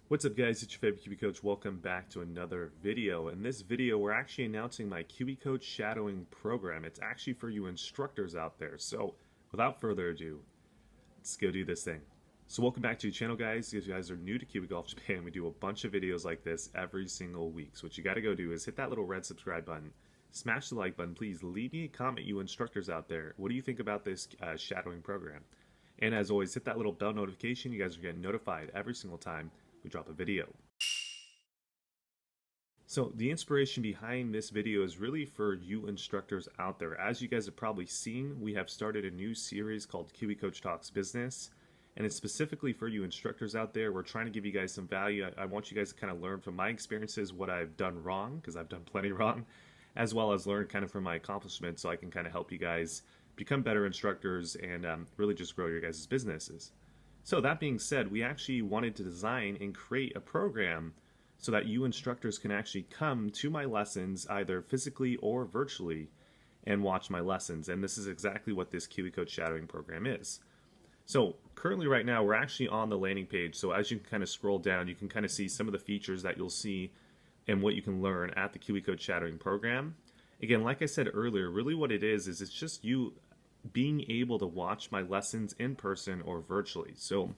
What's up guys, it's your favorite Kiwi Coach. Welcome back to another video. In this video, we're actually announcing my Kiwi Coach shadowing program. It's actually for you instructors out there. So without further ado, let's go do this thing. So welcome back to the channel guys. If you guys are new to Kiwi Golf Japan, we do a bunch of videos like this every single week. So what you gotta go do is hit that little red subscribe button, smash the like button, please leave me a comment, you instructors out there. What do you think about this shadowing program? And as always, hit that little bell notification. You guys are getting notified every single time we drop a video. So the inspiration behind this video is really for you instructors out there. As you guys have probably seen, we have started a new series called Kiwi Coach Talks Business, and it's specifically for you instructors out there. We're trying to give you guys some value. I want you guys to kind of learn from my experiences, what I've done wrong, because I've done plenty wrong, as well as learn kind of from my accomplishments so I can kind of help you guys become better instructors and really just grow your guys' businesses. So that being said, we actually wanted to design and create a program so that you instructors can actually come to my lessons either physically or virtually and watch my lessons. And this is exactly what this Kiwi Coach shadowing program is. So currently right now, we're actually on the landing page. So as you can kind of scroll down, you can kind of see some of the features that you'll see and what you can learn at the Kiwi Coach shadowing program. Again, like I said earlier, really what it is it's just you being able to watch my lessons in person or virtually. So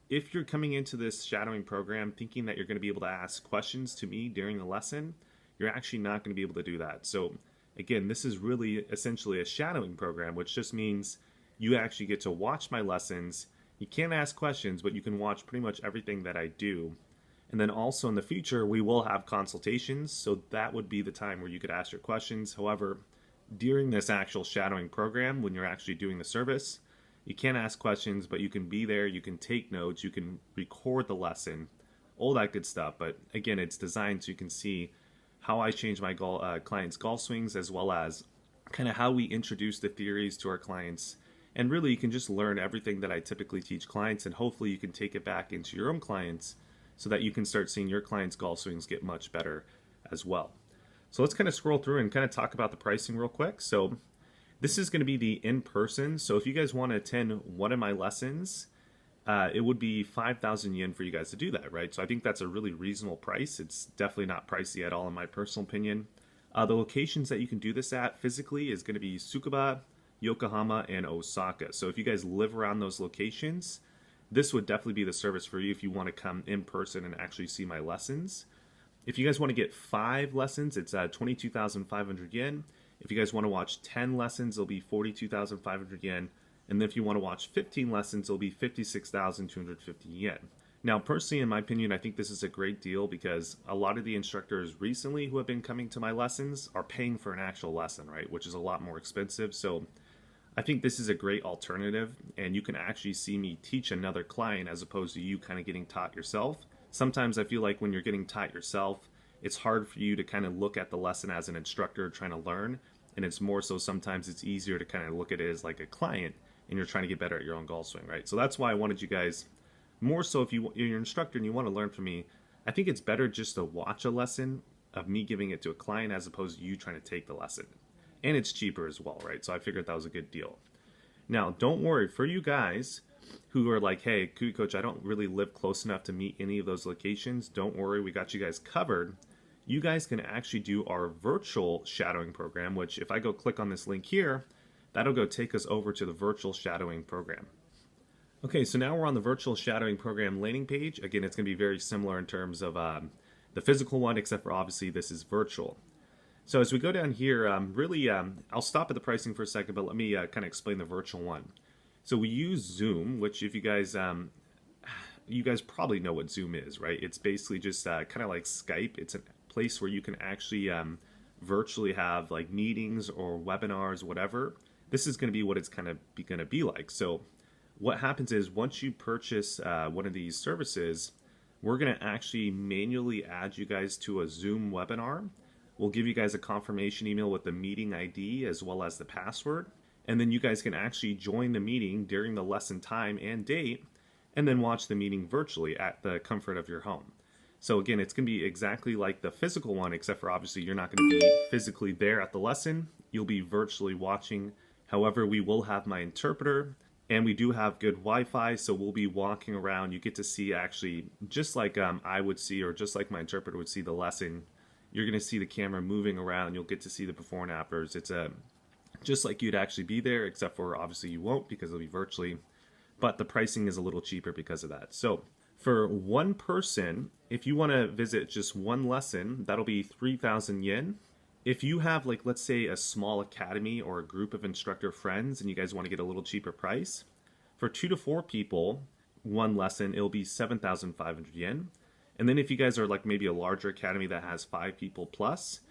if you're coming into this shadowing program thinking that you're going to be able to ask questions to me during the lesson, you're actually not going to be able to do that. So again, this is really essentially a shadowing program, which just means you actually get to watch my lessons. You can't ask questions, but you can watch pretty much everything that I do. And then also in the future, we will have consultations. So that would be the time where you could ask your questions. However, during this actual shadowing program, when you're actually doing the service, you can't ask questions, but you can be there, you can take notes, you can record the lesson, all that good stuff. But again, it's designed so you can see how I change my clients' golf swings, as well as kind of how we introduce the theories to our clients. And really, you can just learn everything that I typically teach clients, and hopefully you can take it back into your own clients so that you can start seeing your clients' golf swings get much better as well. So let's kind of scroll through and kind of talk about the pricing real quick. So this is going to be the in-person. So if you guys want to attend one of my lessons, it would be 5,000 yen for you guys to do that, right? So I think that's a really reasonable price. It's definitely not pricey at all in my personal opinion. The locations that you can do this at physically is going to be Tsukuba, Yokohama, and Osaka. So if you guys live around those locations, this would definitely be the service for you if you want to come in person and actually see my lessons. If you guys want to get 5 lessons, it's 22,500 yen. If you guys want to watch 10 lessons, it'll be 42,500 yen. And then if you want to watch 15 lessons, it'll be 56,250 yen. Now, personally, in my opinion, I think this is a great deal because a lot of the instructors recently who have been coming to my lessons are paying for an actual lesson, right? Which is a lot more expensive. So I think this is a great alternative, and you can actually see me teach another client as opposed to you kind of getting taught yourself. Sometimes I feel like when you're getting taught yourself, it's hard for you to kind of look at the lesson as an instructor trying to learn, and it's more so sometimes it's easier to kind of look at it as like a client and you're trying to get better at your own golf swing, right? So that's why I wanted you guys, more so if you're an instructor and you want to learn from me, I think it's better just to watch a lesson of me giving it to a client as opposed to you trying to take the lesson. And it's cheaper as well, right? So I figured that was a good deal. Now, don't worry, for you guys who are like, hey, Kiwi Coach, I don't really live close enough to meet any of those locations, don't worry, we got you guys covered. You guys can actually do our virtual shadowing program, which if I go click on this link here, that'll go take us over to the virtual shadowing program. Okay, so now we're on the virtual shadowing program landing page. Again, it's going to be very similar in terms of the physical one, except for obviously this is virtual. So as we go down here, I'll stop at the pricing for a second, but let me kind of explain the virtual one. So we use Zoom, which if you guys probably know what Zoom is, right? It's basically just kind of like Skype. It's a place where you can actually virtually have like meetings or webinars, whatever. This is going to be what it's kind of going to be like. So what happens is once you purchase one of these services, we're going to actually manually add you guys to a Zoom webinar. We'll give you guys a confirmation email with the meeting ID as well as the password. And then you guys can actually join the meeting during the lesson time and date, and then watch the meeting virtually at the comfort of your home. So again, it's going to be exactly like the physical one, except for obviously you're not going to be physically there at the lesson. You'll be virtually watching. However, we will have my interpreter And we do have good Wi-Fi, so we'll be walking around. You get to see actually, just like I would see, or just like my interpreter would see the lesson, you're going to see the camera moving around. You'll get to see the before and afters. It's just like you'd actually be there, except for obviously you won't because it'll be virtually. But the pricing is a little cheaper because of that. So for one person, if you want to visit just one lesson, that'll be 3,000 yen. If you have, like, let's say a small academy or a group of instructor friends and you guys want to get a little cheaper price, for 2 to 4 people, one lesson, it'll be 7,500 yen. And then if you guys are like maybe a larger academy that has 5 people plus,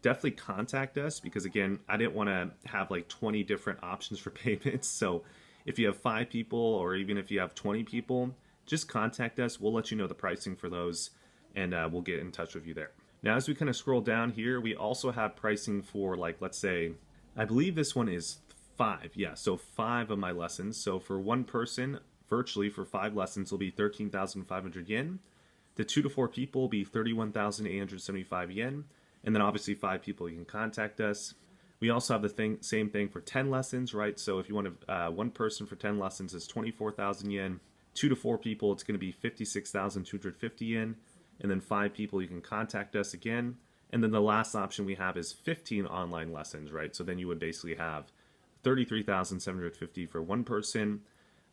definitely contact us because, again, I didn't want to have like 20 different options for payments. So if you have 5 people or even if you have 20 people, just contact us. We'll let you know the pricing for those and we'll get in touch with you there. Now, as we kind of scroll down here, we also have pricing for, like, let's say, I believe this one is 5. Yeah, so 5 of my lessons. So for one person, virtually for 5 lessons, will be 13,500 yen. The 2 to 4 people will be 31,875 yen. And then obviously 5 people, you can contact us. We also have the same thing for 10 lessons, right? So if you want to, one person for 10 lessons is 24,000 yen. 2 to 4 people, it's going to be 56,250 yen. And then 5 people, you can contact us again. And then the last option we have is 15 online lessons, right? So then you would basically have 33,750 for one person,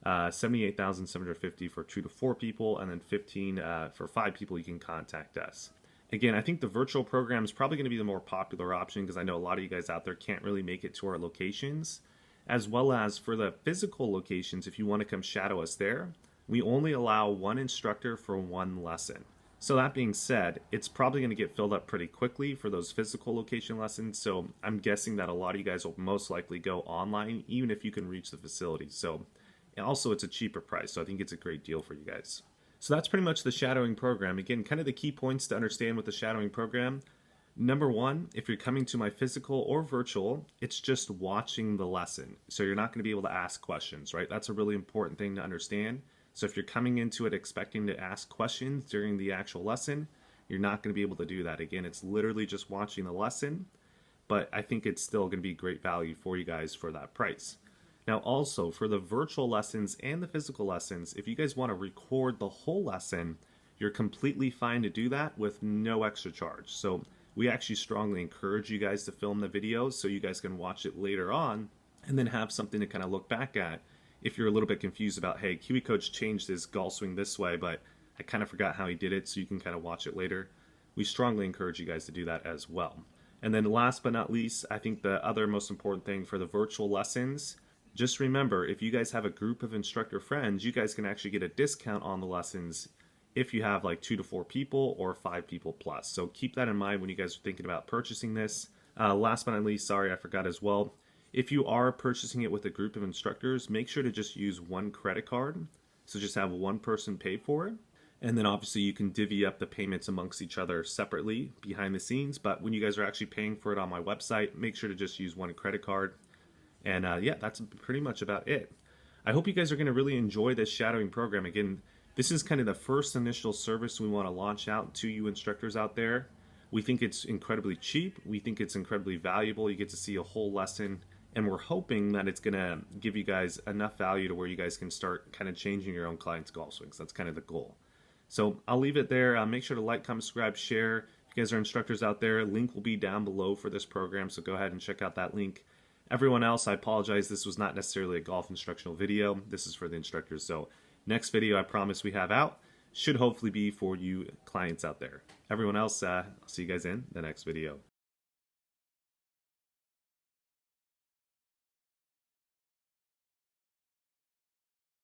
78,750 for 2 to 4 people, and then 15 for 5 people, you can contact us. Again, I think the virtual program is probably going to be the more popular option because I know a lot of you guys out there can't really make it to our locations. As well as for the physical locations, if you want to come shadow us there, we only allow one instructor for one lesson. So that being said, it's probably going to get filled up pretty quickly for those physical location lessons. So I'm guessing that a lot of you guys will most likely go online, even if you can reach the facility. So also it's a cheaper price. So I think it's a great deal for you guys. So that's pretty much the shadowing program. Again, kind of the key points to understand with the shadowing program. Number one, if you're coming to my physical or virtual, it's just watching the lesson. So you're not going to be able to ask questions, right? That's a really important thing to understand. So if you're coming into it expecting to ask questions during the actual lesson, you're not going to be able to do that. Again, it's literally just watching the lesson, but I think it's still going to be great value for you guys for that price. Now also, for the virtual lessons and the physical lessons, if you guys want to record the whole lesson, you're completely fine to do that with no extra charge. So we actually strongly encourage you guys to film the videos so you guys can watch it later on and then have something to kind of look back at. If you're a little bit confused about, hey, Kiwi Coach changed his golf swing this way, but I kind of forgot how he did it, so you can kind of watch it later. We strongly encourage you guys to do that as well. And then last but not least, I think the other most important thing for the virtual lessons, just remember, if you guys have a group of instructor friends, you guys can actually get a discount on the lessons if you have like 2 to 4 people or 5 people plus. So keep that in mind when you guys are thinking about purchasing this. Last but not least, sorry, I forgot as well. If you are purchasing it with a group of instructors, make sure to just use one credit card. So just have one person pay for it. And then obviously you can divvy up the payments amongst each other separately behind the scenes. But when you guys are actually paying for it on my website, make sure to just use one credit card. And yeah, that's pretty much about it. I hope you guys are going to really enjoy this shadowing program. Again, this is kind of the first initial service we want to launch out to you instructors out there. We think it's incredibly cheap. We think it's incredibly valuable. You get to see a whole lesson. And we're hoping that it's going to give you guys enough value to where you guys can start kind of changing your own clients' golf swings. That's kind of the goal. So I'll leave it there. Make sure to like, comment, subscribe, share. If you guys are instructors out there, link will be down below for this program. So go ahead and check out that link. Everyone else, I apologize. This was not necessarily a golf instructional video. This is for the instructors. So next video I promise we have out should hopefully be for you clients out there. Everyone else, I'll see you guys in the next video.